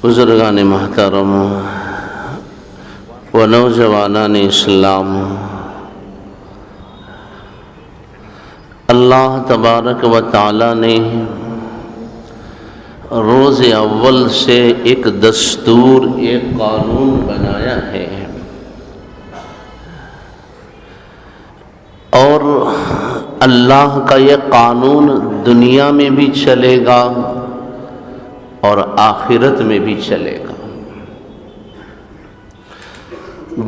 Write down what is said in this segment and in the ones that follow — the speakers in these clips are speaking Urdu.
بزرگان محترم و نوجوانان اسلام، اللہ تبارک و تعالی نے روز اول سے ایک دستور، ایک قانون بنایا ہے، اور اللہ کا یہ قانون دنیا میں بھی چلے گا اور آخرت میں بھی چلے گا۔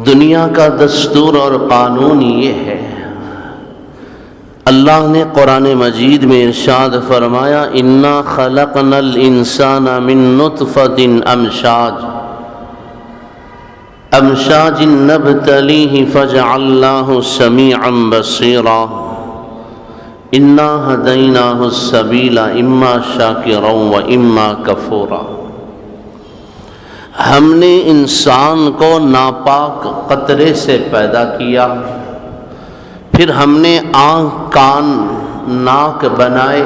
دنیا کا دستور اور قانون یہ ہے، اللہ نے قرآن مجید میں ارشاد فرمایا، اِنَّا خَلَقْنَا الْإِنسَانَ مِن نُطْفَةٍ أَمْشَاجٍ نَبْتَلِيهِ فَجَعَلْنَاهُ سَمِيعًا بَصِيرًا اِنَّا هَدَيْنَاهُ السَّبِيلَ إِمَّا شَاكِرًا وَإِمَّا كَفُورًا۔ ہم نے انسان کو ناپاک قطرے سے پیدا کیا، پھر ہم نے آنکھ، کان، ناک بنائے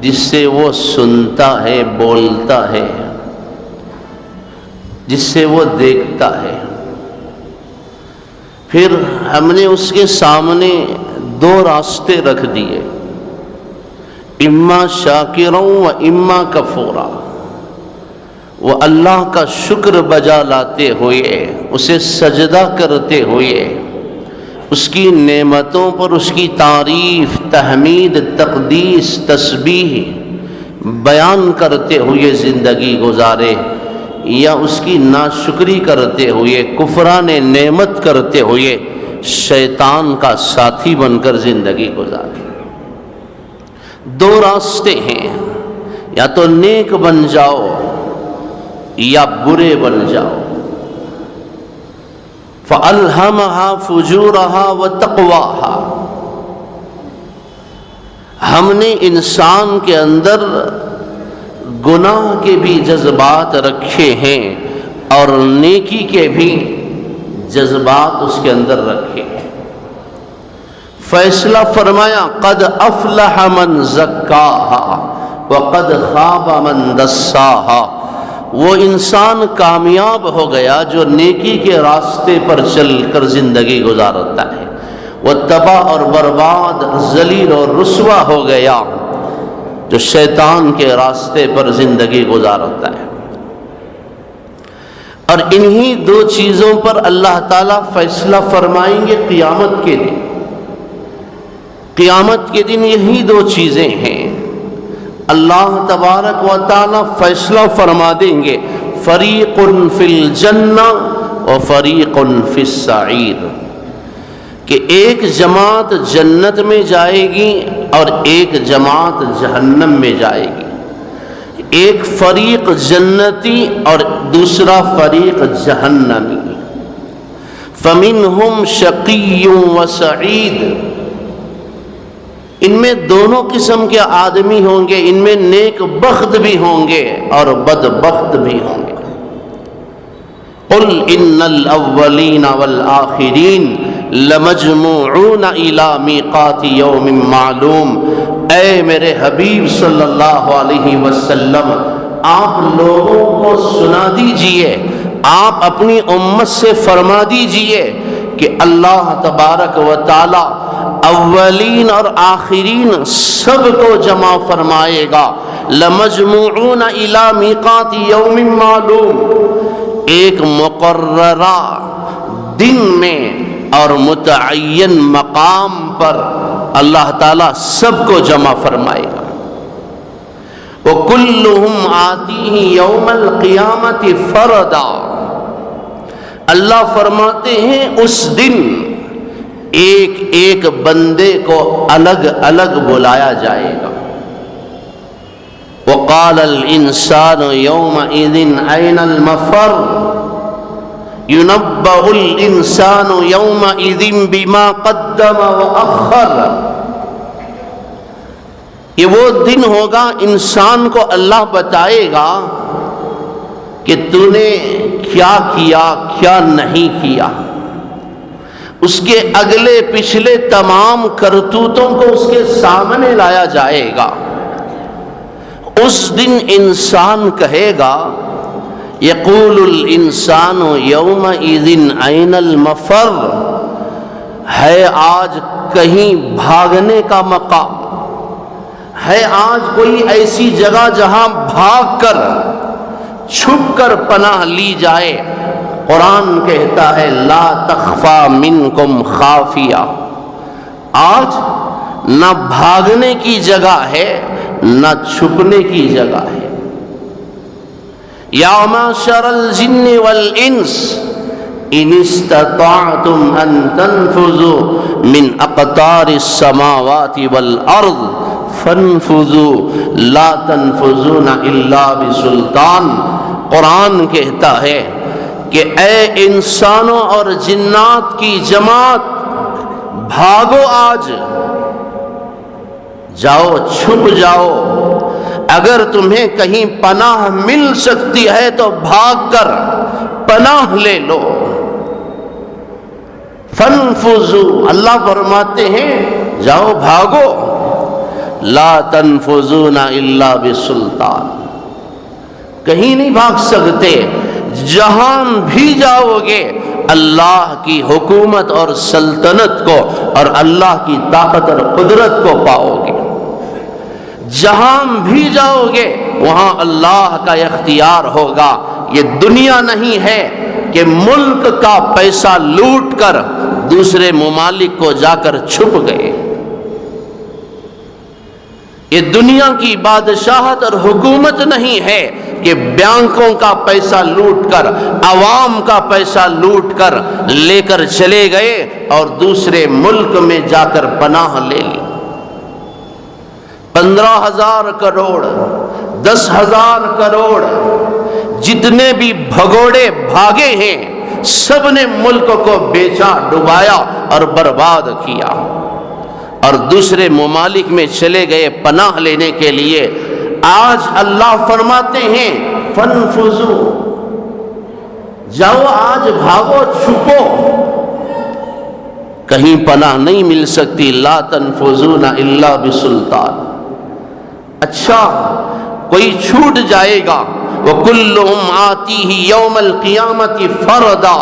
جس سے وہ سنتا ہے، بولتا ہے، جس سے وہ دیکھتا ہے۔ پھر ہم نے اس کے سامنے دو راستے رکھ دیے، اما شاکرا و اما کفورا۔ وہ اللہ کا شکر بجا لاتے ہوئے، اسے سجدہ کرتے ہوئے، اس کی نعمتوں پر اس کی تعریف، تحمید، تقدیس، تسبیح بیان کرتے ہوئے زندگی گزارے، یا اس کی ناشکری کرتے ہوئے، کفران نعمت کرتے ہوئے شیطان کا ساتھی بن کر زندگی گزارے۔ دو راستے ہیں، یا تو نیک بن جاؤ یا برے بن جاؤ۔ فَأَلْهَمَهَا فُجُورَهَا وَتَقْوَاهَا۔ ہم نے انسان کے اندر گناہ کے بھی جذبات رکھے ہیں اور نیکی کے بھی جذبات اس کے اندر رکھے ہیں۔ فیصلہ فرمایا، قد افلح من زکاها وقد خاب من دساها۔ وہ انسان کامیاب ہو گیا جو نیکی کے راستے پر چل کر زندگی گزارتا ہے، وہ تباہ اور برباد، ذلیل اور رسوا ہو گیا جو شیطان کے راستے پر زندگی گزارتا ہے۔ اور انہی دو چیزوں پر اللہ تعالیٰ فیصلہ فرمائیں گے قیامت کے دن۔ قیامت کے دن یہی دو چیزیں ہیں، اللہ تبارک و تعالیٰ فیصلہ فرما دیں گے، فریق فی الجنہ و فریق فی السعیر، کہ ایک جماعت جنت میں جائے گی اور ایک جماعت جہنم میں جائے گی۔ ایک فریق جنتی اور دوسرا فریق جہنمی۔ فَمِنْهُمْ شَقِيٌّ وَسَعِيدٌ۔ ان میں دونوں قسم کے آدمی ہوں گے، ان میں نیک بخت بھی ہوں گے اور بدبخت بھی ہوں گے۔ قُلْ إِنَّ الْأَوَّلِينَ وَالْآخِرِينَ لَمَجْمُوعُونَ إِلَى مِيقَاتِ يَوْمٍ مَّعْلُومٍ۔ اے میرے حبیب صلی اللہ علیہ وسلم، آپ لوگوں کو سنا دیجئے، آپ اپنی امت سے فرما دیجئے کہ اللہ تبارک و تعالی اولین اور آخرین سب کو جمع فرمائے گا۔ لَمَجْمُوعُونَ إِلَى مِيقَاتِ يَوْمٍ مَّعْلُومٍ، ایک مقررہ دن میں اور متعین مقام پر اللہ تعالیٰ سب کو جمع فرمائے گا۔ وَكُلُّهُمْ آتِيهِ يَوْمَ الْقِيَامَةِ فَرَدًا۔ اللہ فرماتے ہیں اس دن ایک ایک بندے کو الگ الگ بلایا جائے گا۔ وَقَالَ الْإِنسَانُ يَوْمَئِذٍ أَيْنَ الْمَفَرُّ يُنَبَّأُ الْإِنسَانُ يَوْمَئِذٍ بِمَا قَدَّمَ وَأَخَّرَ۔ یہ وہ دن ہوگا، انسان کو اللہ بتائے گا کہ تو نے کیا کیا، کیا نہیں کیا۔ اس کے اگلے پچھلے تمام کرتوتوں کو اس کے سامنے لایا جائے گا۔ اس دن انسان کہے گا یقول الانسان یومئذ این المفر، ہے آج کہیں بھاگنے کا مقام، ہے آج کوئی ایسی جگہ جہاں بھاگ کر چھپ کر پناہ لی جائے۔ قرآن کہتا ہے لا تخفا منکم خافیہ، آج نہ بھاگنے کی جگہ ہے نہ چھپنے کی جگہ ہے۔ یا معشر الجن والانس ان استطعتم ان تنفذوا من اقطار السماوات والارض فانفذوا لا تنفذون الا بسلطان۔ قرآن کہتا ہے کہ اے انسانوں اور جنات کی جماعت، بھاگو آج، جاؤ چھپ جاؤ، اگر تمہیں کہیں پناہ مل سکتی ہے تو بھاگ کر پناہ لے لو۔ فانفذوا، اللہ فرماتے ہیں جاؤ بھاگو، لا تنفذون الا بسلطان، کہیں نہیں بھاگ سکتے، جہاں بھی جاؤ گے اللہ کی حکومت اور سلطنت کو اور اللہ کی طاقت اور قدرت کو پاؤ گے۔ جہاں بھی جاؤ گے وہاں اللہ کا اختیار ہوگا۔ یہ دنیا نہیں ہے کہ ملک کا پیسہ لوٹ کر دوسرے ممالک کو جا کر چھپ گئے۔ یہ دنیا کی بادشاہت اور حکومت نہیں ہے کہ بینکوں کا پیسہ لوٹ کر، عوام کا پیسہ لوٹ کر لے کر چلے گئے اور دوسرے ملک میں جا کر پناہ لے لی۔ 15,000 کروڑ، 10,000 کروڑ، جتنے بھی بھگوڑے بھاگے ہیں سب نے ملک کو بیچا، ڈبایا اور برباد کیا، اور دوسرے ممالک میں چلے گئے پناہ لینے کے لیے۔ آج اللہ فرماتے ہیں فانفذوا، جاؤ آج بھاگو چھپو، کہیں پناہ نہیں مل سکتی۔ لا تنفذون الا بسلطان۔ اچھا کوئی چھوٹ جائے گا، وَكُلُّهُمْ آتِيهِ يَوْمَ الْقِيَامَةِ فَرْدًا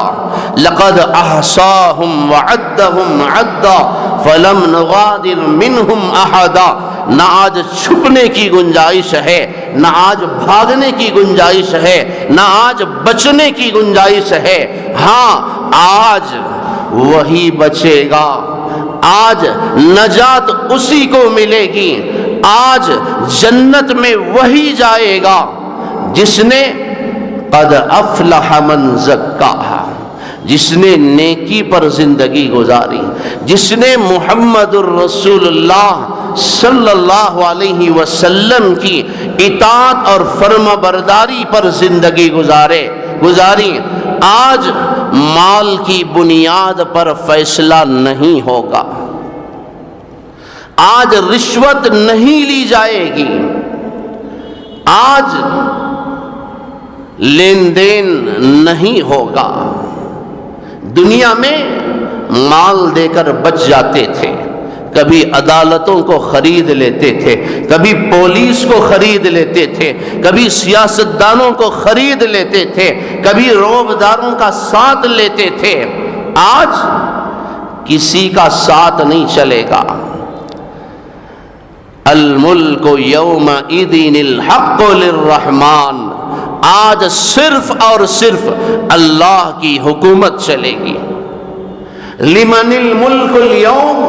لَقَدْ أَحْصَاهُمْ وَعَدَّهُمْ عَدًّا فَلَمْ نُغَادِرْ مِنْهُمْ أَحَدًا۔ نہ آج چھپنے کی گنجائش ہے، نہ آج بھاگنے کی گنجائش ہے، نہ آج بچنے کی گنجائش ہے۔ ہاں آج وہی بچے گا، آج نجات اسی کو ملے گی، آج جنت میں وہی جائے گا جس نے قد افلح من زکاہا، جس نے نیکی پر زندگی گزاری، جس نے محمد الرسول اللہ صلی اللہ علیہ وسلم کی اطاعت اور فرما برداری پر زندگی گزاری۔ آج مال کی بنیاد پر فیصلہ نہیں ہوگا، آج رشوت نہیں لی جائے گی، آج لین دین نہیں ہوگا۔ دنیا میں مال دے کر بچ جاتے تھے، کبھی عدالتوں کو خرید لیتے تھے، کبھی پولیس کو خرید لیتے تھے، کبھی سیاستدانوں کو خرید لیتے تھے، کبھی روبداروں کا ساتھ لیتے تھے۔ آج کسی کا ساتھ نہیں چلے گا۔ الملک یومئذ الحق للرحمن، آج صرف اور صرف اللہ کی حکومت چلے گی۔ لمن الملک اليوم،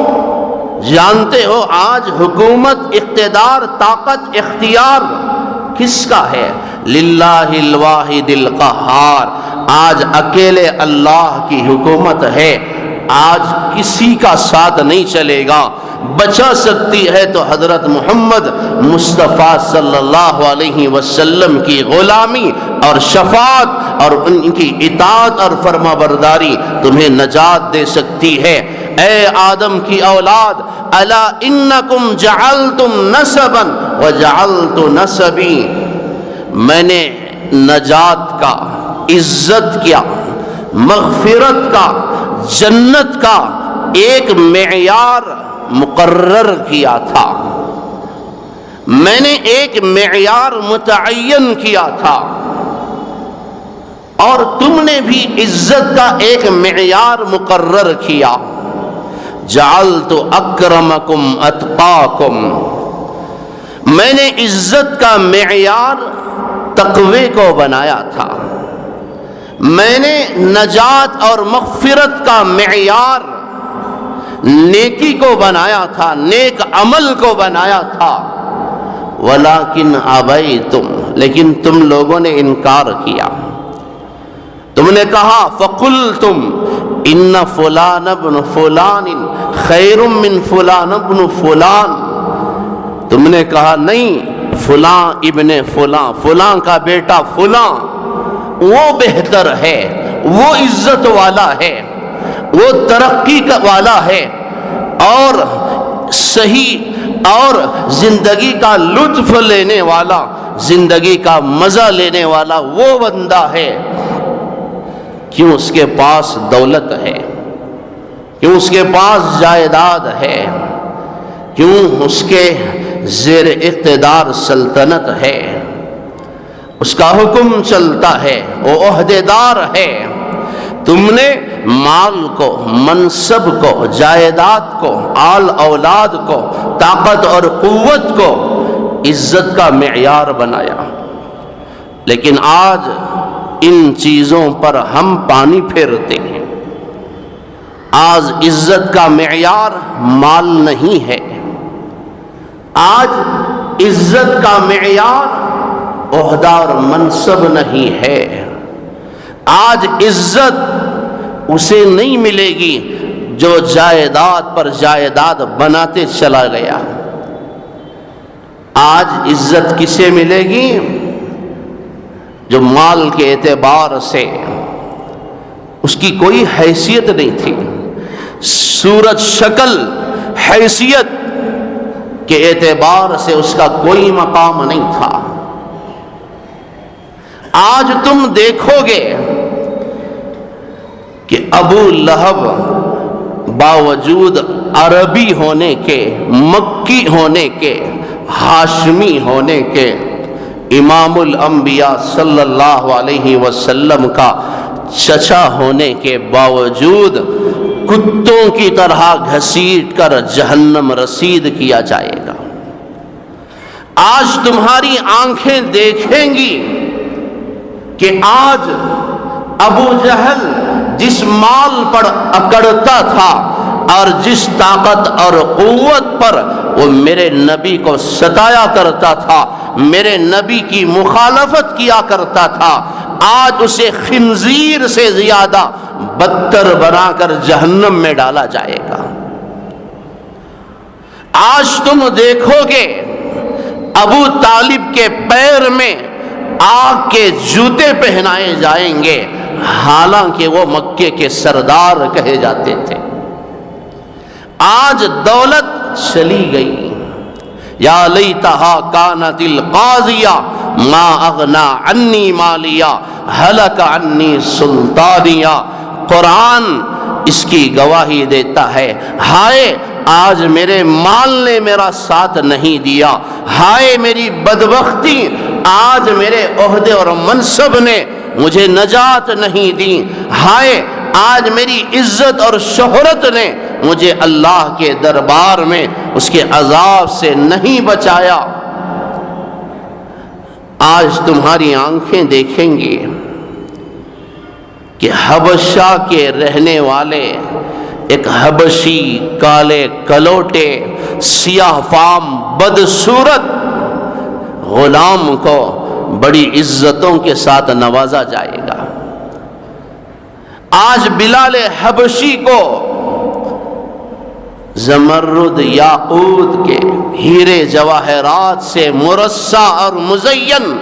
جانتے ہو آج حکومت، اقتدار، طاقت، اختیار کس کا ہے؟ للہ الواحد القہار، آج اکیلے اللہ کی حکومت ہے، آج کسی کا ساتھ نہیں چلے گا۔ بچا سکتی ہے تو حضرت محمد مصطفیٰ صلی اللہ علیہ وسلم کی غلامی اور شفاعت اور ان کی اطاعت اور فرما برداری تمہیں نجات دے سکتی ہے۔ اے آدم کی اولاد، الا انکم جعلتم نسبا وجعلت نسبی، میں نے نجات کا، عزت کا، مغفرت کا، جنت کا ایک معیار مقرر کیا تھا، میں نے ایک معیار متعین کیا تھا۔ نے بھی عزت کا ایک معیار مقرر کیا، جعلت اکرمکم اتقاکم، میں نے عزت کا معیار تقوی کو بنایا تھا، میں نے نجات اور مغفرت کا معیار نیکی کو بنایا تھا، نیک عمل کو بنایا تھا، ولیکن ابیتم، لیکن تم لوگوں نے انکار کیا، تم نے کہا فقلتم ان فلان ابن فلان خیر من فلان ابن فلان، تم نے کہا نہیں فلاں ابن فلاں، فلاں کا بیٹا فلاں وہ بہتر ہے، وہ عزت والا ہے، وہ ترقی والا ہے، اور صحیح اور زندگی کا لطف لینے والا، زندگی کا مزہ لینے والا وہ بندہ ہے، کیوں اس کے پاس دولت ہے، کیوں اس کے پاس جائیداد ہے، کیوں اس کے زیر اقتدار سلطنت ہے، اس کا حکم چلتا ہے، وہ عہدیدار ہے۔ تم نے مال کو، منصب کو، جائیداد کو، آل اولاد کو، طاقت اور قوت کو عزت کا معیار بنایا، لیکن آج ان چیزوں پر ہم پانی پھیرتے ہیں۔ آج عزت کا معیار مال نہیں ہے، آج عزت کا معیار عہدہ اور منصب نہیں ہے، آج عزت اسے نہیں ملے گی جو جائیداد پر جائیداد بناتے چلا گیا۔ آج عزت کسے ملے گی؟ جو مال کے اعتبار سے اس کی کوئی حیثیت نہیں تھی، صورت شکل حیثیت کے اعتبار سے اس کا کوئی مقام نہیں تھا۔ آج تم دیکھو گے کہ ابو لہب باوجود عربی ہونے کے، مکی ہونے کے، ہاشمی ہونے کے، امام الانبیاء صلی اللہ علیہ وسلم کا چچا ہونے کے باوجود کتوں کی طرح گھسیٹ کر جہنم رسید کیا جائے گا۔ آج تمہاری آنکھیں دیکھیں گی کہ آج ابو جہل جس مال پر اکڑتا تھا اور جس طاقت اور قوت پر وہ میرے نبی کو ستایا کرتا تھا، میرے نبی کی مخالفت کیا کرتا تھا، آج اسے خنزیر سے زیادہ بدتر بنا کر جہنم میں ڈالا جائے گا۔ آج تم دیکھو گے ابو طالب کے پیر میں آگ کے جوتے پہنائے جائیں گے، حالانکہ وہ مکے کے سردار کہے جاتے تھے۔ آج دولت چلی گئی، یا لیتہا کانت القاضیہ ما اغنا عنی مالیہ ہلک عنی سلطانیہ۔ قرآن اس کی گواہی دیتا ہے، ہائے آج میرے مال نے میرا ساتھ نہیں دیا، ہائے میری بدبختی، آج میرے عہدے اور منصب نے مجھے نجات نہیں دی، ہائے آج میری عزت اور شہرت نے مجھے اللہ کے دربار میں اس کے عذاب سے نہیں بچایا۔ آج تمہاری آنکھیں دیکھیں گی کہ حبشہ کے رہنے والے ایک حبشی کالے کلوٹے سیاہ فام بدصورت غلام کو بڑی عزتوں کے ساتھ نوازا جائے گا۔ آج بلال حبشی کو زمرد یاقوت کے ہیرے جواہرات سے مرصع اور مزین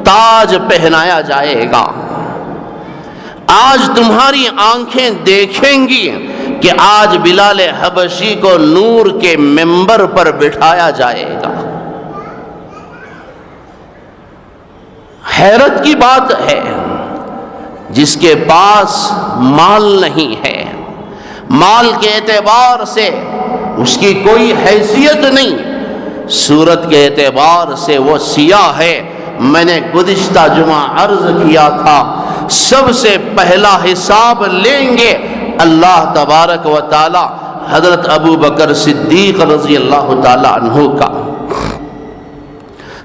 تاج پہنایا جائے گا۔ آج تمہاری آنکھیں دیکھیں گی کہ آج بلال حبشی کو نور کے منبر پر بٹھایا جائے گا۔ حیرت کی بات ہے، جس کے پاس مال نہیں ہے، مال کے اعتبار سے اس کی کوئی حیثیت نہیں، صورت کے اعتبار سے وہ سیاہ ہے۔ میں نے گزشتہ جمعہ عرض کیا تھا، سب سے پہلا حساب لیں گے اللہ تبارک و تعالی حضرت ابو بکر صدیق رضی اللہ تعالی عنہ کا۔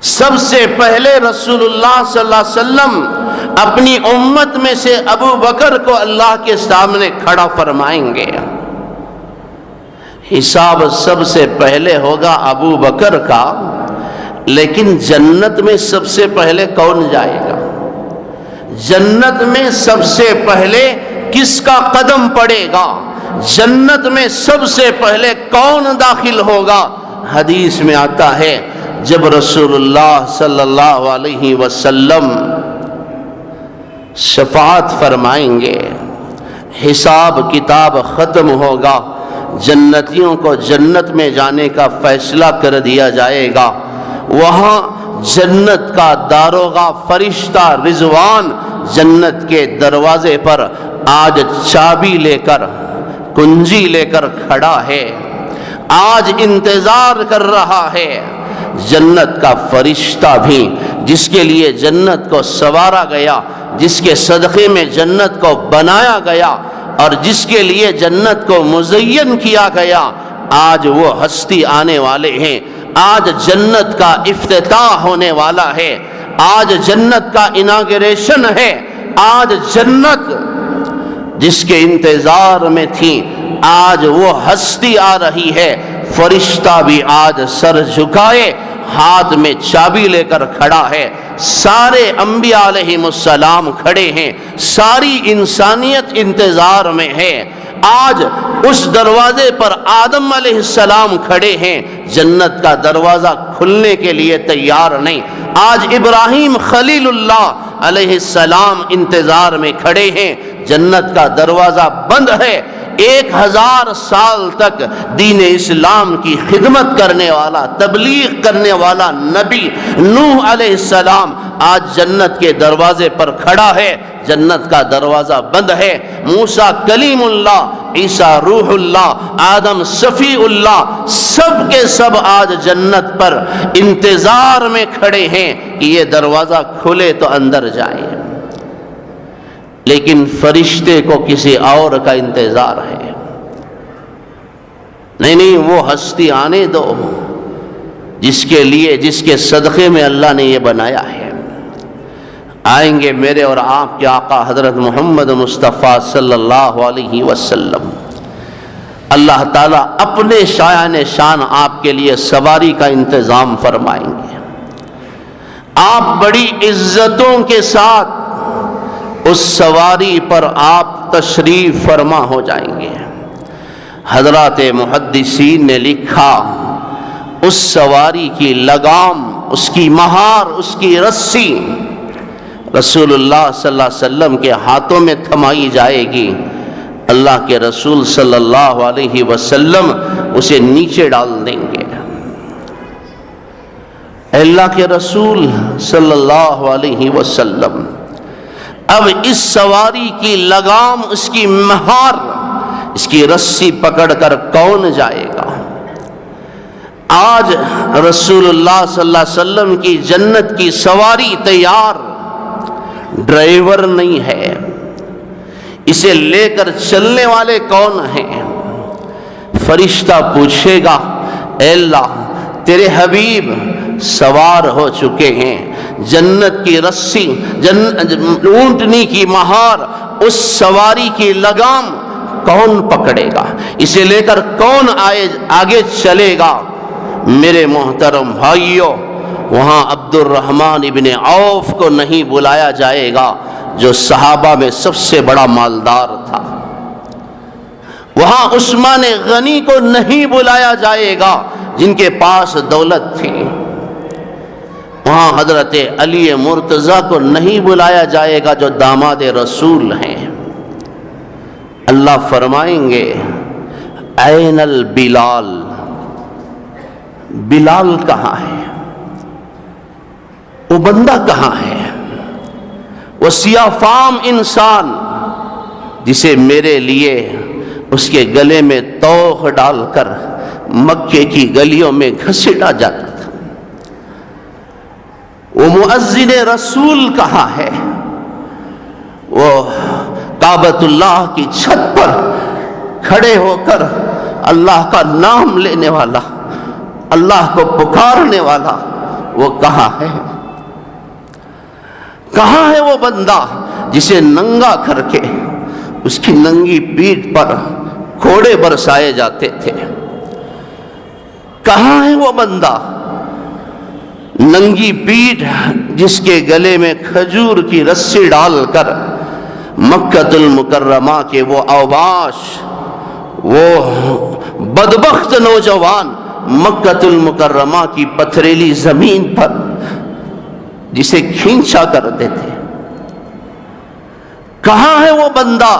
سب سے پہلے رسول اللہ صلی اللہ علیہ وسلم اپنی امت میں سے ابو بکر کو اللہ کے سامنے کھڑا فرمائیں گے۔ حساب سب سے پہلے ہوگا ابو بکر کا، لیکن جنت میں سب سے پہلے کون جائے گا؟ جنت میں سب سے پہلے کس کا قدم پڑے گا؟ جنت میں سب سے پہلے کون داخل ہوگا؟ حدیث میں آتا ہے جب رسول اللہ صلی اللہ علیہ وسلم شفاعت فرمائیں گے، حساب کتاب ختم ہوگا، جنتیوں کو جنت میں جانے کا فیصلہ کر دیا جائے گا، وہاں جنت کا داروغہ فرشتہ رضوان جنت کے دروازے پر آج چابی لے کر، کنجی لے کر کھڑا ہے، آج انتظار کر رہا ہے۔ جنت کا فرشتہ بھی جس کے لیے جنت کو سنوارا گیا، جس کے صدقے میں جنت کو بنایا گیا اور جس کے لیے جنت کو مزین کیا گیا، آج وہ ہستی آنے والے ہیں، آج جنت کا افتتاح ہونے والا ہے، آج جنت کا اناگریشن ہے، آج جنت جس کے انتظار میں تھی آج وہ ہستی آ رہی ہے۔ فرشتہ بھی آج سر جھکائے ہاتھ میں چابی لے کر کھڑا ہے، سارے انبیاء علیہم السلام کھڑے ہیں، ساری انسانیت انتظار میں ہے۔ آج اس دروازے پر آدم علیہ السلام کھڑے ہیں، جنت کا دروازہ کھلنے کے لیے تیار نہیں۔ آج ابراہیم خلیل اللہ علیہ السلام انتظار میں کھڑے ہیں، جنت کا دروازہ بند ہے۔ 1000 سال تک دین اسلام کی خدمت کرنے والا، تبلیغ کرنے والا نبی نوح علیہ السلام آج جنت کے دروازے پر کھڑا ہے، جنت کا دروازہ بند ہے۔ موسیٰ کلیم اللہ، عیسیٰ روح اللہ، آدم صفی اللہ، سب کے سب آج جنت پر انتظار میں کھڑے ہیں کہ یہ دروازہ کھلے تو اندر جائیں، لیکن فرشتے کو کسی اور کا انتظار ہے۔ نہیں، وہ ہستی آنے دو جس کے لیے، جس کے صدقے میں اللہ نے یہ بنایا ہے۔ آئیں گے میرے اور آپ کے آقا حضرت محمد مصطفیٰ صلی اللہ علیہ وسلم۔ اللہ تعالیٰ اپنے شایان شان آپ کے لیے سواری کا انتظام فرمائیں گے، آپ بڑی عزتوں کے ساتھ اس سواری پر آپ تشریف فرما ہو جائیں گے۔ حضرات محدثین نے لکھا اس سواری کی لگام، اس کی مہار، اس کی رسی رسول اللہ صلی اللہ علیہ وسلم کے ہاتھوں میں تھمائی جائے گی، اللہ کے رسول صلی اللہ علیہ وسلم اسے نیچے ڈال دیں گے۔ اللہ کے رسول صلی اللہ علیہ وسلم اب اس سواری کی لگام، اس کی مہار، اس کی رسی پکڑ کر کون جائے گا؟ آج رسول اللہ صلی اللہ علیہ وسلم کی جنت کی سواری تیار، ڈرائیور نہیں ہے، اسے لے کر چلنے والے کون ہیں؟ فرشتہ پوچھے گا، اے اللہ تیرے حبیب سوار ہو چکے ہیں، جنت کی رسی، اونٹنی کی مہار، اس سواری کی لگام کون پکڑے گا؟ اسے لے کر کون آگے چلے گا؟ میرے محترم بھائیوں، وہاں عبد الرحمن ابن عوف کو نہیں بلایا جائے گا جو صحابہ میں سب سے بڑا مالدار تھا، وہاں عثمان غنی کو نہیں بلایا جائے گا جن کے پاس دولت تھی، وہاں حضرت علی مرتضیٰ کو نہیں بلایا جائے گا جو داماد رسول ہیں۔ اللہ فرمائیں گے این البلال، بلال کہاں ہے؟ وہ بندہ کہاں ہے؟ وہ سیاہ فام انسان جسے میرے لیے اس کے گلے میں توق ڈال کر مکے کی گلیوں میں گھسیٹا جاتا تھا۔ وہ مؤذن رسول کہاں ہے؟ وہ کعبۃ اللہ کی چھت پر کھڑے ہو کر اللہ کا نام لینے والا، اللہ کو پکارنے والا، وہ کہاں ہے؟ کہاں ہے وہ بندہ جسے ننگا کر کے اس کی ننگی پیٹھ پر کوڑے برسائے جاتے تھے؟ کہاں ہے وہ بندہ ننگی پیٹھ جس کے گلے میں کھجور کی رسی ڈال کر مکۃ المکرمہ کے وہ اوباش، وہ بدبخت نوجوان مکۃ المکرمہ کی پتھریلی زمین پر جسے کھینچا کرتے تھے؟ کہاں ہے وہ بندہ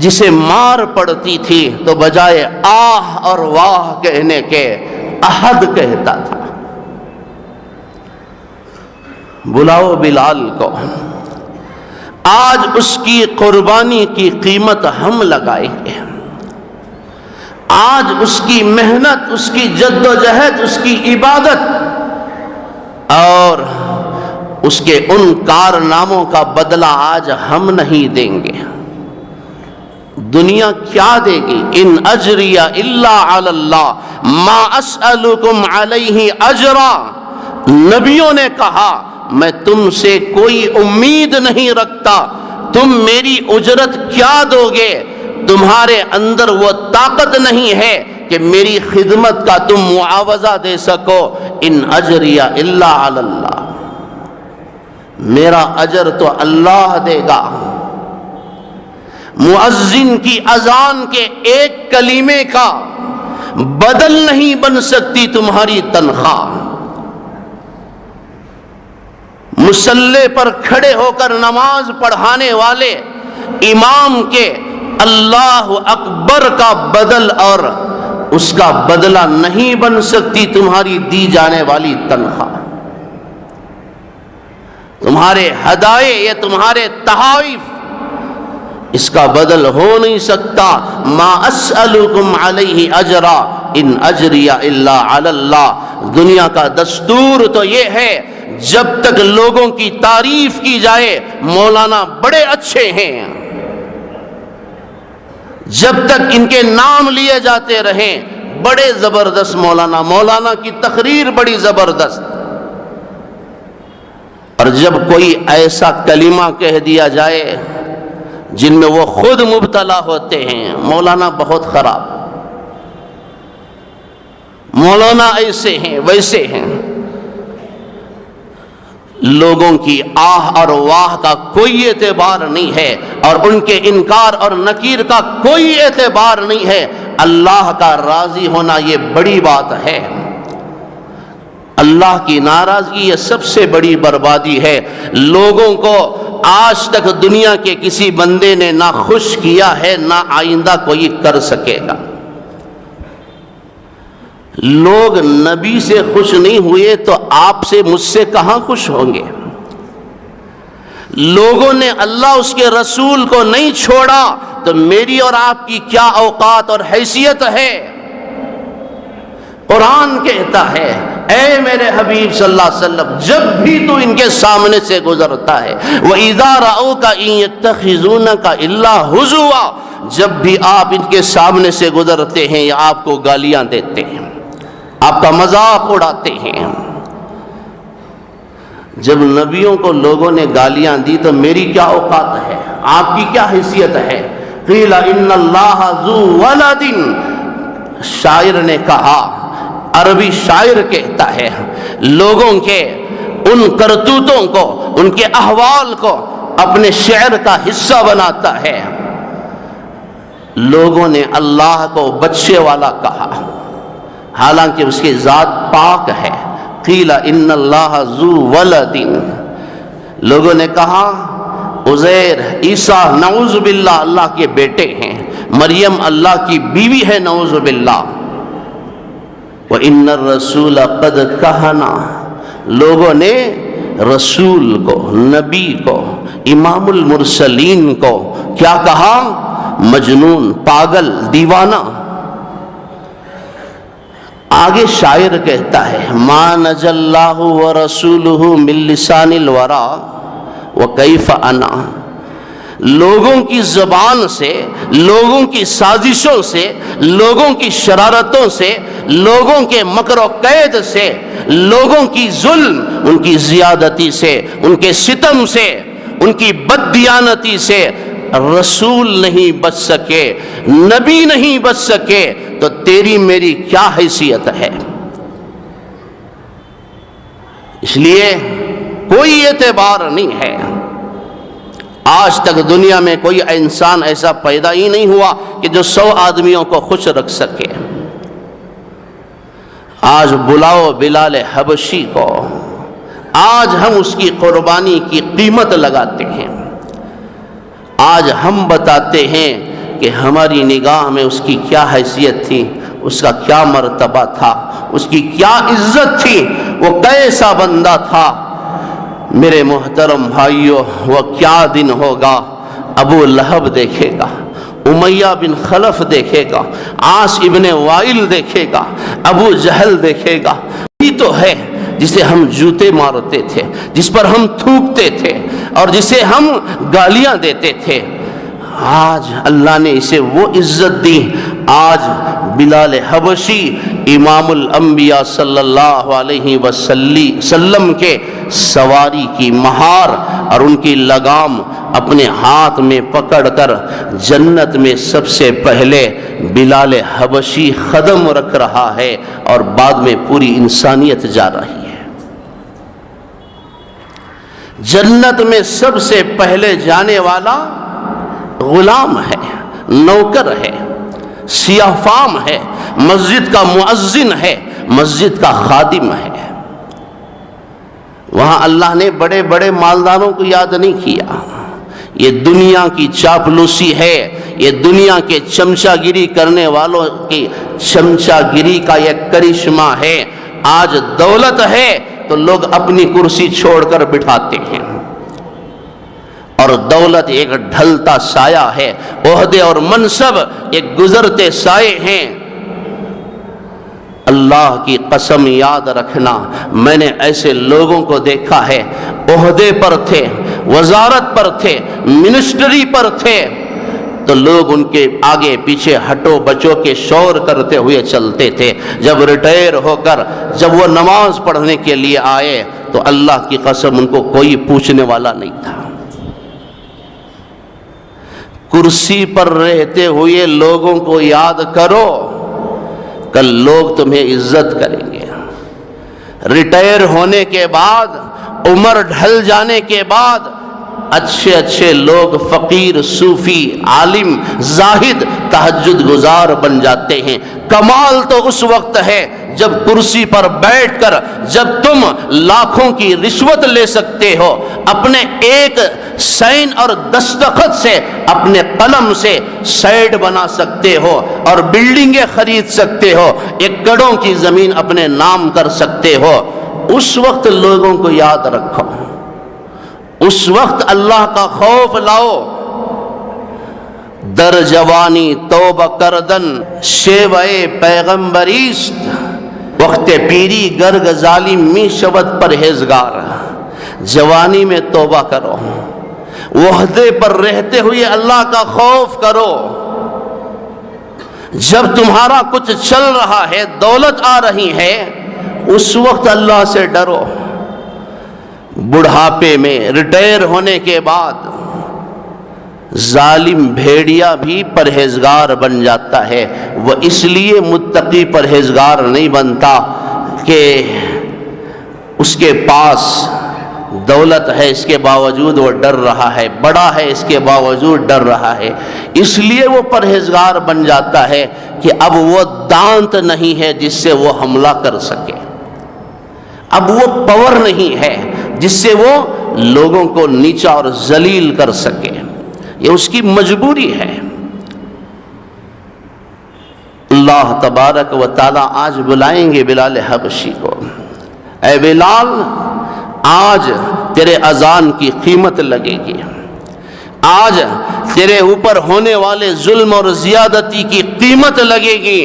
جسے مار پڑتی تھی تو بجائے آہ اور واہ کہنے کے احد کہتا تھا؟ بلاؤ بلال کو، آج اس کی قربانی کی قیمت ہم لگائیں گے، آج اس کی محنت، اس کی جد و جہد، اس کی عبادت اور اس کے ان کارناموں کا بدلہ آج ہم نہیں دیں گے۔ دنیا کیا دے گی؟ ان اجریہ الا علی اللہ ما اسألکم علیہ اجرا، نبیوں نے کہا میں تم سے کوئی امید نہیں رکھتا، تم میری اجرت کیا دو گے؟ تمہارے اندر وہ طاقت نہیں ہے کہ میری خدمت کا تم معاوضہ دے سکو۔ ان اجریہ الا علی اللہ، میرا اجر تو اللہ دے گا۔ مؤذن کی اذان کے ایک کلمے کا بدل نہیں بن سکتی تمہاری تنخواہ۔ مصلی پر کھڑے ہو کر نماز پڑھانے والے امام کے اللہ اکبر کا بدل اور اس کا بدلہ نہیں بن سکتی تمہاری دی جانے والی تنخواہ۔ تمہارے ہدایے یا تمہارے تحائف اس کا بدل ہو نہیں سکتا۔ ما اسألکم علیہ اجرا ان اجریہ الا علی اللہ۔ دنیا کا دستور تو یہ ہے جب تک لوگوں کی تعریف کی جائے مولانا بڑے اچھے ہیں، جب تک ان کے نام لیے جاتے رہیں بڑے زبردست مولانا، مولانا کی تقریر بڑی زبردست، اور جب کوئی ایسا کلمہ کہہ دیا جائے جن میں وہ خود مبتلا ہوتے ہیں، مولانا بہت خراب، مولانا ایسے ہیں ویسے ہیں، لوگوں کی آہ اور واہ کا کوئی اعتبار نہیں ہے، اور ان کے انکار اور نکیر کا کوئی اعتبار نہیں ہے۔ اللہ کا راضی ہونا یہ بڑی بات ہے، اللہ کی ناراضگی یہ سب سے بڑی بربادی ہے۔ لوگوں کو آج تک دنیا کے کسی بندے نے نہ خوش کیا ہے نہ آئندہ کوئی کر سکے گا۔ لوگ نبی سے خوش نہیں ہوئے تو آپ سے مجھ سے کہاں خوش ہوں گے؟ لوگوں نے اللہ اس کے رسول کو نہیں چھوڑا تو میری اور آپ کی کیا اوقات اور حیثیت ہے؟ قرآن کہتا ہے اے میرے حبیب صلی اللہ علیہ وسلم، جب بھی تو ان کے سامنے سے گزرتا ہے وَإِذَا رَأَوْكَ إِن يَتَّخِذُونَكَ إِلَّا هُزُوًا، جب بھی آپ ان کے سامنے سے گزرتے ہیں یا آپ کو گالیاں دیتے ہیں، آپ کا مذاق اڑاتے ہیں۔ جب نبیوں کو لوگوں نے گالیاں دی تو میری کیا اوقات ہے، آپ کی کیا حیثیت ہے؟ قِيلَ إِنَّ اللَّهَ ذُو وَلَدٍ، شاعر نے کہا، عربی شاعر کہتا ہے لوگوں کے ان کرتوتوں کو، ان کے احوال کو اپنے شعر کا حصہ بناتا ہے۔ لوگوں نے اللہ کو بچے والا کہا حالانکہ اس کی ذات پاک ہے۔ قیل ان اللہ ذو ولد، لوگوں نے کہا عزیر، عیسیٰ نعوذ باللہ اللہ کے بیٹے ہیں، مریم اللہ کی بیوی ہے نعوذ باللہ۔ وَإِنَّ الرَّسُولَ قَدْ كَهَنَا، لوگوں نے رسول کو، نبی کو، امام المرسلین کو کیا کہا؟ مجنون، پاگل، دیوانہ۔ آگے شاعر کہتا ہے مَا نَجَى اللَّهُ وَرَسُولُهُ مِن لِّسَانِ الْوَرَىٰ وکیف انا، لوگوں کی زبان سے، لوگوں کی سازشوں سے، لوگوں کی شرارتوں سے، لوگوں کے مکر و قید سے، لوگوں کی ظلم، ان کی زیادتی سے، ان کے ستم سے، ان کی بددیانتی سے رسول نہیں بچ سکے، نبی نہیں بچ سکے، تو تیری میری کیا حیثیت ہے؟ اس لیے کوئی اعتبار نہیں ہے۔ آج تک دنیا میں کوئی انسان ایسا پیدا ہی نہیں ہوا کہ جو 100 آدمیوں کو خوش رکھ سکے۔ آج بلاؤ بلال حبشی کو، آج ہم اس کی قربانی کی قیمت لگاتے ہیں، آج ہم بتاتے ہیں کہ ہماری نگاہ میں اس کی کیا حیثیت تھی، اس کا کیا مرتبہ تھا، اس کی کیا عزت تھی، وہ کیسا بندہ تھا۔ میرے محترم بھائیوں، وہ کیا دن ہوگا، ابو لہب دیکھے گا، امیہ بن خلف دیکھے گا، عاص ابن وائل دیکھے گا، ابو جہل دیکھے گا۔ یہ تو ہے جسے ہم جوتے مارتے تھے، جس پر ہم تھوکتے تھے اور جسے ہم گالیاں دیتے تھے، آج اللہ نے اسے وہ عزت دی۔ آج بلال حبشی امام الانبیاء صلی اللہ علیہ وسلم کے سواری کی مہار اور ان کی لگام اپنے ہاتھ میں پکڑ کر جنت میں سب سے پہلے بلال حبشی قدم رکھ رہا ہے، اور بعد میں پوری انسانیت جا رہی ہے۔ جنت میں سب سے پہلے جانے والا غلام ہے، نوکر ہے، سیاہ فام ہے، مسجد کا مؤذن ہے، مسجد کا خادم ہے۔ وہاں اللہ نے بڑے بڑے مالداروں کو یاد نہیں کیا۔ یہ دنیا کی چاپلوسی ہے، یہ دنیا کے چمچہ گیری کرنے والوں کی چمچہ گیری کا یہ کرشمہ ہے۔ آج دولت ہے تو لوگ اپنی کرسی چھوڑ کر بٹھاتے ہیں، اور دولت ایک ڈھلتا سایہ ہے، عہدے اور منصب ایک گزرتے سائے ہیں۔ اللہ کی قسم یاد رکھنا، میں نے ایسے لوگوں کو دیکھا ہے، عہدے پر تھے، وزارت پر تھے، منسٹری پر تھے، تو لوگ ان کے آگے پیچھے ہٹو بچو کے شور کرتے ہوئے چلتے تھے۔ جب ریٹائر ہو کر جب وہ نماز پڑھنے کے لیے آئے تو اللہ کی قسم ان کو کوئی پوچھنے والا نہیں تھا۔ کرسی پر رہتے ہوئے لوگوں کو یاد کرو، کل لوگ تمہیں عزت کریں گے۔ ریٹائر ہونے کے بعد، عمر ڈھل جانے کے بعد، اچھے اچھے لوگ فقیر، صوفی، عالم، زاہد، تہجد گزار بن جاتے ہیں۔ کمال تو اس وقت ہے جب کرسی پر بیٹھ کر جب تم لاکھوں کی رشوت لے سکتے ہو، اپنے ایک سائن اور دستخط سے، اپنے قلم سے سائٹ بنا سکتے ہو اور بلڈنگیں خرید سکتے ہو، ایکڑوں کی زمین اپنے نام کر سکتے ہو۔ اس وقت لوگوں کو یاد رکھو، اس وقت اللہ کا خوف لاؤ۔ در جوانی توبہ کردن شیوہ پیغمبریست، وقت پیری گرگ ظالم می شود پرہیزگار۔ جوانی میں توبہ کرو، وحدے پر رہتے ہوئے اللہ کا خوف کرو۔ جب تمہارا کچھ چل رہا ہے، دولت آ رہی ہے، اس وقت اللہ سے ڈرو۔ بڑھاپے میں، ریٹائر ہونے کے بعد، ظالم بھیڑیا بھی پرہیزگار بن جاتا ہے۔ وہ اس لیے متقی پرہیزگار نہیں بنتا کہ اس کے پاس دولت ہے، اس کے باوجود وہ ڈر رہا ہے، بڑا ہے اس کے باوجود ڈر رہا ہے۔ اس لیے وہ پرہیزگار بن جاتا ہے کہ اب وہ دانت نہیں ہے جس سے وہ حملہ کر سکے، اب وہ پاور نہیں ہے جس سے وہ لوگوں کو نیچا اور ذلیل کر سکے۔ یہ اس کی مجبوری ہے۔ اللہ تبارک و تعالی آج بلائیں گے بلال حبشی کو، اے بلال آج تیرے اذان کی قیمت لگے گی، آج تیرے اوپر ہونے والے ظلم اور زیادتی کی قیمت لگے گی۔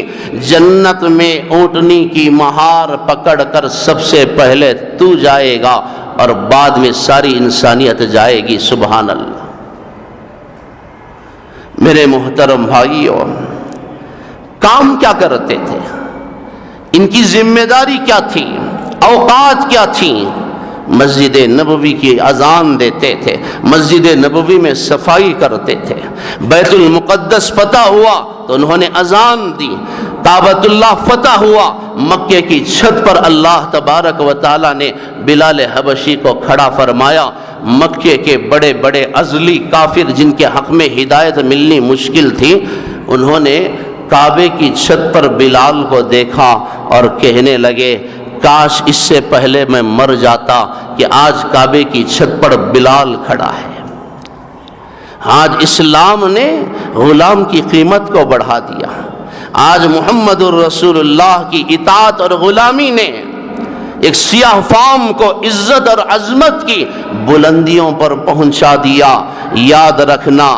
جنت میں اونٹنی کی مہار پکڑ کر سب سے پہلے تو جائے گا، اور بعد میں ساری انسانیت جائے گی۔ سبحان اللہ۔ میرے محترم بھائیوں، کام کیا کرتے تھے؟ ان کی ذمہ داری کیا تھی؟ اوقات کیا تھیں؟ مسجد نبوی کی اذان دیتے تھے، مسجد نبوی میں صفائی کرتے تھے، بیت المقدس فتح ہوا تو انہوں نے اذان دی، کعبۃ اللہ فتح ہوا، مکے کی چھت پر اللہ تبارک و تعالیٰ نے بلال حبشی کو کھڑا فرمایا۔ مکے کے بڑے بڑے ازلی کافر جن کے حق میں ہدایت ملنی مشکل تھی، انہوں نے کعبے کی چھت پر بلال کو دیکھا اور کہنے لگے کاش اس سے پہلے میں مر جاتا کہ آج کعبے کی چھت پر بلال کھڑا ہے۔ آج اسلام نے غلام کی قیمت کو بڑھا دیا۔ آج محمد الرسول اللہ کی اطاعت اور غلامی نے ایک سیاہ فام کو عزت اور عظمت کی بلندیوں پر پہنچا دیا۔ یاد رکھنا،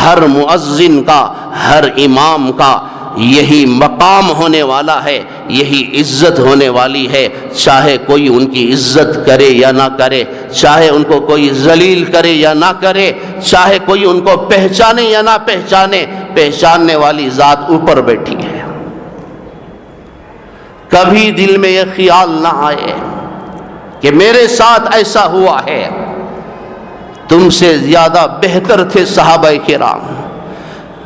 ہر مؤذن کا، ہر امام کا یہی مقام ہونے والا ہے، یہی عزت ہونے والی ہے، چاہے کوئی ان کی عزت کرے یا نہ کرے، چاہے ان کو کوئی ذلیل کرے یا نہ کرے، چاہے کوئی ان کو پہچانے یا نہ پہچانے، پہچاننے والی ذات اوپر بیٹھی ہے۔ کبھی دل میں یہ خیال نہ آئے کہ میرے ساتھ ایسا ہوا ہے۔ تم سے زیادہ بہتر تھے صحابہ کرام،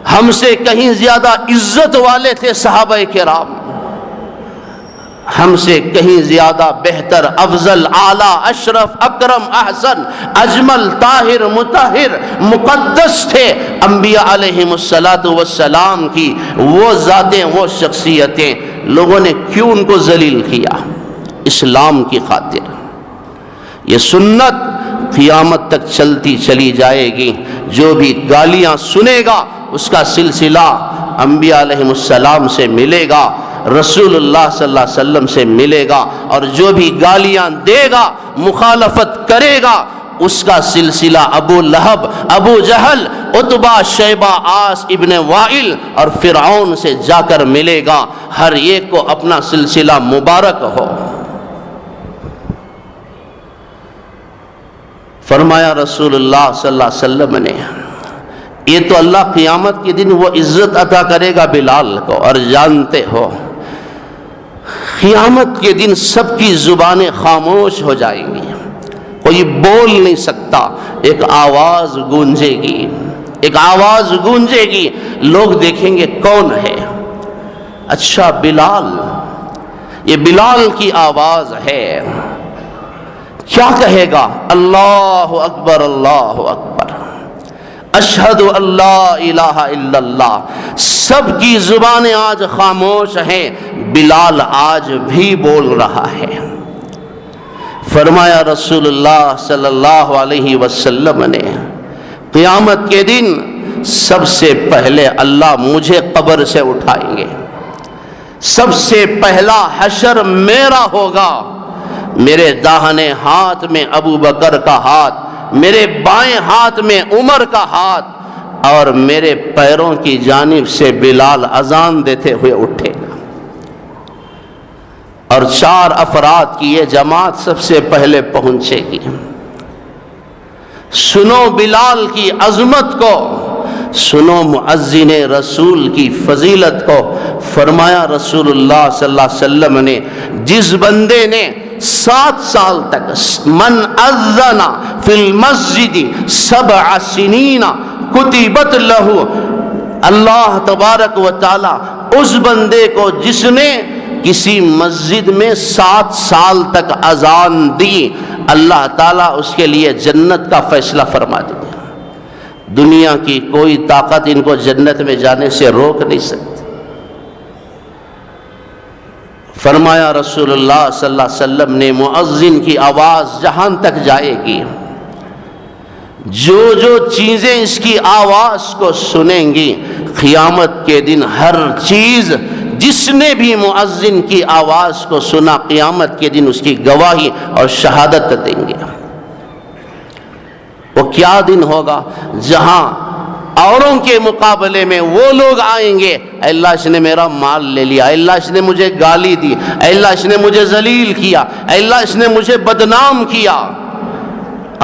ہم سے کہیں زیادہ عزت والے تھے صحابہ کرام، ہم سے کہیں زیادہ بہتر، افضل، اعلیٰ، اشرف، اکرم، احسن، اجمل، طاہر، مطہر، مقدس تھے انبیاء علیہم السلام کی وہ ذاتیں، وہ شخصیتیں۔ لوگوں نے کیوں ان کو ذلیل کیا؟ اسلام کی خاطر۔ یہ سنت قیامت تک چلتی چلی جائے گی۔ جو بھی گالیاں سنے گا اس کا سلسلہ انبیاء علیہم السلام سے ملے گا، رسول اللہ صلی اللہ علیہ وسلم سے ملے گا، اور جو بھی گالیاں دے گا، مخالفت کرے گا، اس کا سلسلہ ابو لہب، ابو جہل، عتبہ، شیبہ، عاص ابن وائل اور فرعون سے جا کر ملے گا۔ ہر ایک کو اپنا سلسلہ مبارک ہو۔ فرمایا رسول اللہ صلی اللہ علیہ وسلم نے، یہ تو اللہ قیامت کے دن وہ عزت عطا کرے گا بلال کو، اور جانتے ہو قیامت کے دن سب کی زبانیں خاموش ہو جائیں گی، کوئی بول نہیں سکتا، ایک آواز گونجے گی، ایک آواز گونجے گی، لوگ دیکھیں گے کون ہے؟ اچھا بلال، یہ بلال کی آواز ہے۔ کیا کہے گا؟ اللہ اکبر، اللہ اکبر، اشہد اللہ الہ الا اللہ۔ سب کی زبانیں آج خاموش ہیں، بلال آج بھی بول رہا ہے۔ فرمایا رسول اللہ صلی اللہ علیہ وسلم نے، قیامت کے دن سب سے پہلے اللہ مجھے قبر سے اٹھائیں گے، سب سے پہلا حشر میرا ہوگا۔ میرے داہنے ہاتھ میں ابو بکر کا ہاتھ، میرے بائیں ہاتھ میں عمر کا ہاتھ، اور میرے پیروں کی جانب سے بلال اذان دیتے ہوئے اٹھے گا، اور 4 افراد کی یہ جماعت سب سے پہلے پہنچے گی۔ سنو بلال کی عظمت کو، سنو مؤذن رسول کی فضیلت کو۔ فرمایا رسول اللہ صلی اللہ علیہ وسلم نے، جس بندے نے 7 سال تک، من اذن فی المسجد 7 سنین کتبت لہ، اللہ تبارک و تعالی اس بندے کو جس نے کسی مسجد میں 7 سال تک اذان دی، اللہ تعالیٰ اس کے لیے جنت کا فیصلہ فرما دے گا۔ دنیا کی کوئی طاقت ان کو جنت میں جانے سے روک نہیں سکتی۔ فرمایا رسول اللہ صلی اللہ علیہ وسلم نے، مؤذن کی آواز جہاں تک جائے گی، جو جو چیزیں اس کی آواز کو سنیں گی، قیامت کے دن ہر چیز جس نے بھی مؤذن کی آواز کو سنا، قیامت کے دن اس کی گواہی اور شہادت دیں گے۔ وہ کیا دن ہوگا جہاں اوروں کے مقابلے میں وہ لوگ آئیں گے، اے اللہ اس نے میرا مال لے لیا، اے اللہ اس نے مجھے گالی دی، اے اللہ اس نے مجھے ذلیل کیا، اے اللہ اس نے مجھے بدنام کیا۔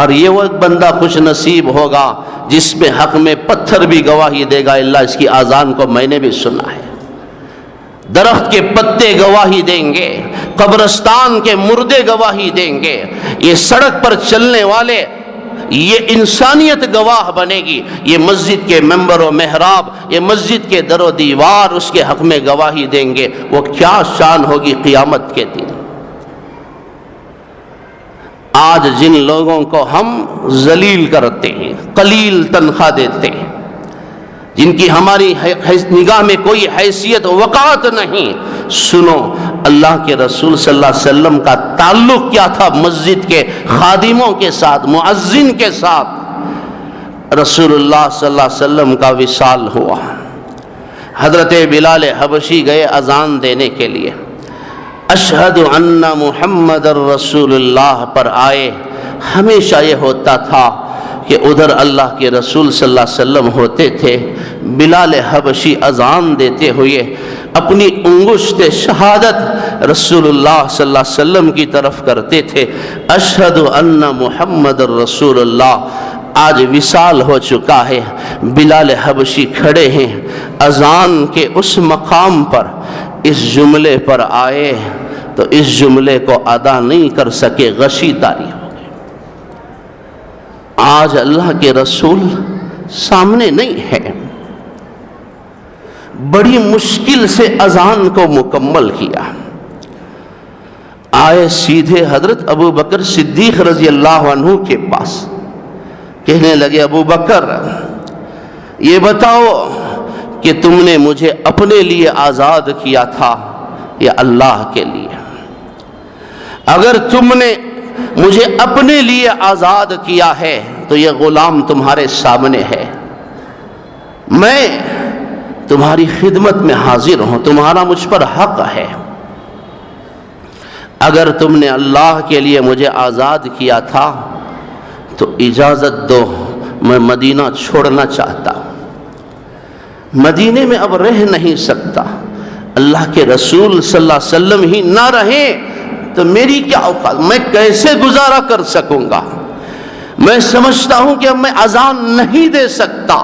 اور یہ وہ ایک بندہ خوش نصیب ہوگا جس میں حق میں پتھر بھی گواہی دے گا، اللہ اس کی اذان کو میں نے بھی سنا ہے، درخت کے پتے گواہی دیں گے، قبرستان کے مردے گواہی دیں گے، یہ سڑک پر چلنے والے، یہ انسانیت گواہ بنے گی، یہ مسجد کے ممبر و محراب، یہ مسجد کے در و دیوار اس کے حق میں گواہی دیں گے۔ وہ کیا شان ہوگی قیامت کے دن۔ آج جن لوگوں کو ہم ذلیل کرتے ہیں، قلیل تنخواہ دیتے ہیں، جن کی ہماری نگاہ میں کوئی حیثیت وقعت نہیں، سنو اللہ کے رسول صلی اللہ علیہ وسلم کا تعلق کیا تھا مسجد کے خادموں کے ساتھ، مؤذن کے ساتھ۔ رسول اللہ صلی اللہ علیہ وسلم کا وصال ہوا، حضرت بلال حبشی گئے اذان دینے کے لیے، اشہد ان محمد الرسول اللہ پر آئے۔ ہمیشہ یہ ہوتا تھا کہ ادھر اللہ کے رسول صلی اللہ علیہ وسلم ہوتے تھے، بلال حبشی اذان دیتے ہوئے اپنی انگشت شہادت رسول اللہ صلی اللہ علیہ وسلم کی طرف کرتے تھے، اشہد ان محمد الرسول اللہ۔ آج وصال ہو چکا ہے، بلال حبشی کھڑے ہیں اذان کے اس مقام پر، اس جملے پر آئے تو اس جملے کو ادا نہیں کر سکے، غشی طاری ہو گئے۔ آج اللہ کے رسول سامنے نہیں ہے، بڑی مشکل سے اذان کو مکمل کیا، آئے سیدھے حضرت ابو بکر صدیق رضی اللہ عنہ کے پاس، کہنے لگے ابو بکر یہ بتاؤ کہ تم نے مجھے اپنے لیے آزاد کیا تھا یا اللہ کے لیے؟ اگر تم نے مجھے اپنے لیے آزاد کیا ہے تو یہ غلام تمہارے سامنے ہے، میں تمہاری خدمت میں حاضر ہوں، تمہارا مجھ پر حق ہے۔ اگر تم نے اللہ کے لیے مجھے آزاد کیا تھا تو اجازت دو، میں مدینہ چھوڑنا چاہتا ہوں، مدینے میں اب رہ نہیں سکتا، اللہ کے رسول صلی اللہ علیہ وسلم ہی نہ رہیں تو میری کیا اوقات، میں کیسے گزارا کر سکوں گا؟ میں سمجھتا ہوں کہ اب میں اذان نہیں دے سکتا،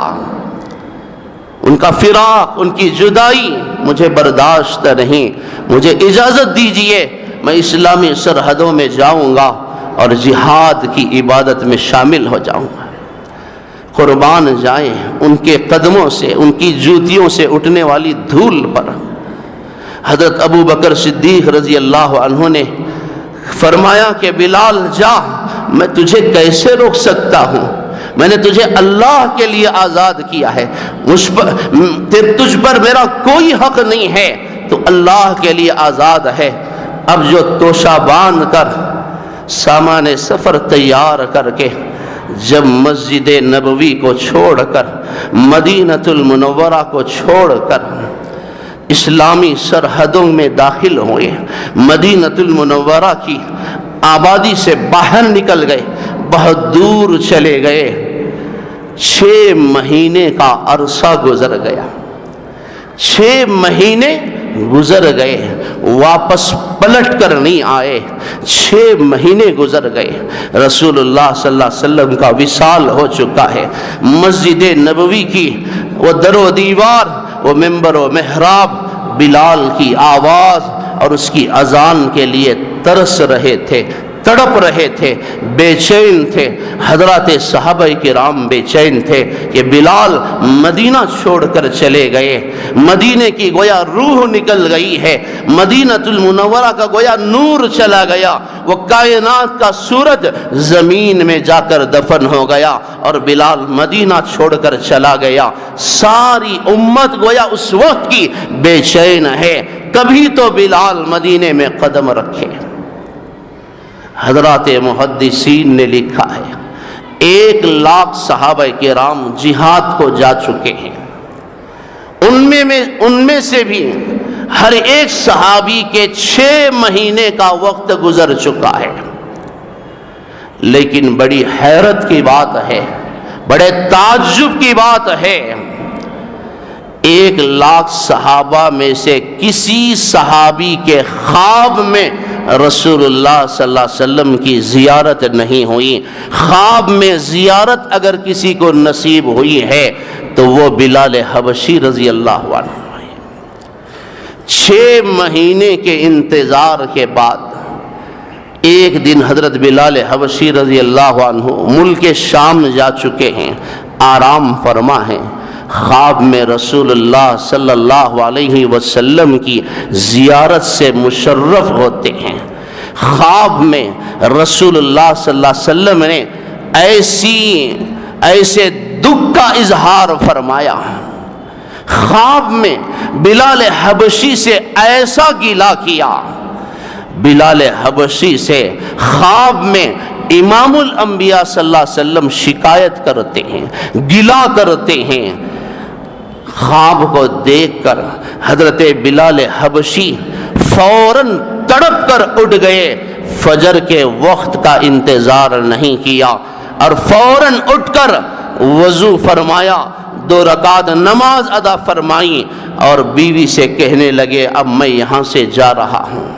ان کا فراق، ان کی جدائی مجھے برداشت نہیں، مجھے اجازت دیجئے، میں اسلامی سرحدوں میں جاؤں گا اور جہاد کی عبادت میں شامل ہو جاؤں گا۔ قربان جائیں ان کے قدموں سے، ان کی جوتیوں سے اٹھنے والی دھول پر۔ حضرت ابو بکر صدیق رضی اللہ عنہ نے فرمایا کہ بلال جا، میں تجھے کیسے روک سکتا ہوں؟ میں نے تجھے اللہ کے لیے آزاد کیا ہے، تجھ پر میرا کوئی حق نہیں ہے، تو اللہ کے لیے آزاد ہے۔ اب جو توشہ باندھ کر، سامان سفر تیار کر کے جب مسجد نبوی کو چھوڑ کر، مدینہ المنورہ کو چھوڑ کر اسلامی سرحدوں میں داخل ہوئے، مدینہ المنورہ کی آبادی سے باہر نکل گئے، بہت دور چلے گئے، 6 مہینے کا عرصہ گزر گیا، 6 مہینے گزر گئے، واپس پلٹ کر نہیں آئے، 6 مہینے گزر گئے، رسول اللہ صلی اللہ علیہ وسلم کا وصال ہو چکا ہے۔ مسجد نبوی کی وہ در و دیوار، وہ ممبر و محراب بلال کی آواز اور اس کی اذان کے لیے ترس رہے تھے، تڑپ رہے تھے، بے چین تھے۔ حضرات صحابہ کرام بے چین تھے کہ بلال مدینہ چھوڑ کر چلے گئے، مدینے کی گویا روح نکل گئی ہے، مدینہ المنورہ کا گویا نور چلا گیا، وہ کائنات کا سورج زمین میں جا کر دفن ہو گیا اور بلال مدینہ چھوڑ کر چلا گیا۔ ساری امت گویا اس وقت کی بے چین ہے، کبھی تو بلال مدینے میں قدم رکھے۔ حضرات محدثین نے لکھا ہے 1,00,000 صحابہ کرام جہاد کو جا چکے ہیں، ان میں سے بھی ہر ایک صحابی کے 6 مہینے کا وقت گزر چکا ہے، لیکن بڑی حیرت کی بات ہے، بڑے تعجب کی بات ہے، 1,00,000 صحابہ میں سے کسی صحابی کے خواب میں رسول اللہ صلی اللہ علیہ وسلم کی زیارت نہیں ہوئی۔ خواب میں زیارت اگر کسی کو نصیب ہوئی ہے تو وہ بلال حبشی رضی اللہ عنہ ہے۔ 6 مہینے کے انتظار کے بعد ایک دن حضرت بلال حبشی رضی اللہ عنہ ملک شام جا چکے ہیں، آرام فرما ہیں، خواب میں رسول اللہ صلی اللہ علیہ وسلم کی زیارت سے مشرف ہوتے ہیں۔ خواب میں رسول اللہ صلی اللہ علیہ وسلم نے ایسے دکھ کا اظہار فرمایا، خواب میں بلال حبشی سے ایسا گلہ کیا۔ بلال حبشی سے خواب میں امام الانبیاء صلی اللہ علیہ وسلم شکایت کرتے ہیں، گلہ کرتے ہیں۔ خواب کو دیکھ کر حضرت بلال حبشی فوراً تڑپ کر اٹھ گئے، فجر کے وقت کا انتظار نہیں کیا اور فوراً اٹھ کر وضو فرمایا، 2 رکعت نماز ادا فرمائی اور بیوی سے کہنے لگے اب میں یہاں سے جا رہا ہوں۔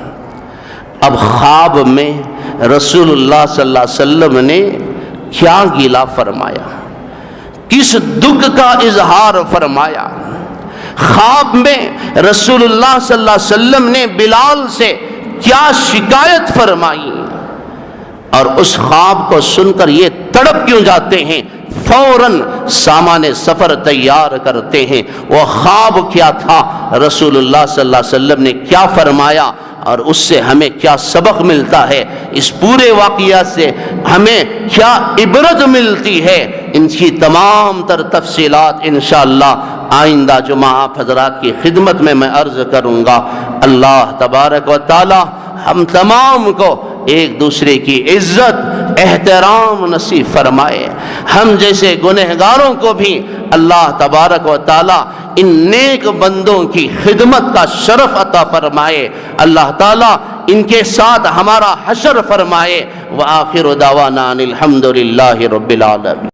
اب خواب میں رسول اللہ صلی اللہ علیہ وسلم نے کیا گلہ فرمایا، کس دکھ کا اظہار فرمایا؟ خواب میں رسول اللہ صلی اللہ علیہ وسلم نے بلال سے کیا شکایت فرمائی؟ اور اس خواب کو سن کر یہ تڑپ کیوں جاتے ہیں؟ فوراً سامان سفر تیار کرتے ہیں۔ وہ خواب کیا تھا، رسول اللہ صلی اللہ علیہ وسلم نے کیا فرمایا اور اس سے ہمیں کیا سبق ملتا ہے، اس پورے واقعہ سے ہمیں کیا عبرت ملتی ہے، ان کی تمام تر تفصیلات انشاءاللہ آئندہ جمعہ آپ حضرات کی خدمت میں عرض کروں گا۔ اللہ تبارک و تعالی ہم تمام کو ایک دوسرے کی عزت احترام نصیب فرمائے، ہم جیسے گنہگاروں کو بھی اللہ تبارک و تعالی ان نیک بندوں کی خدمت کا شرف عطا فرمائے، اللہ تعالی ان کے ساتھ ہمارا حشر فرمائے۔ وآخر دعوانا الحمدللہ رب العالمین۔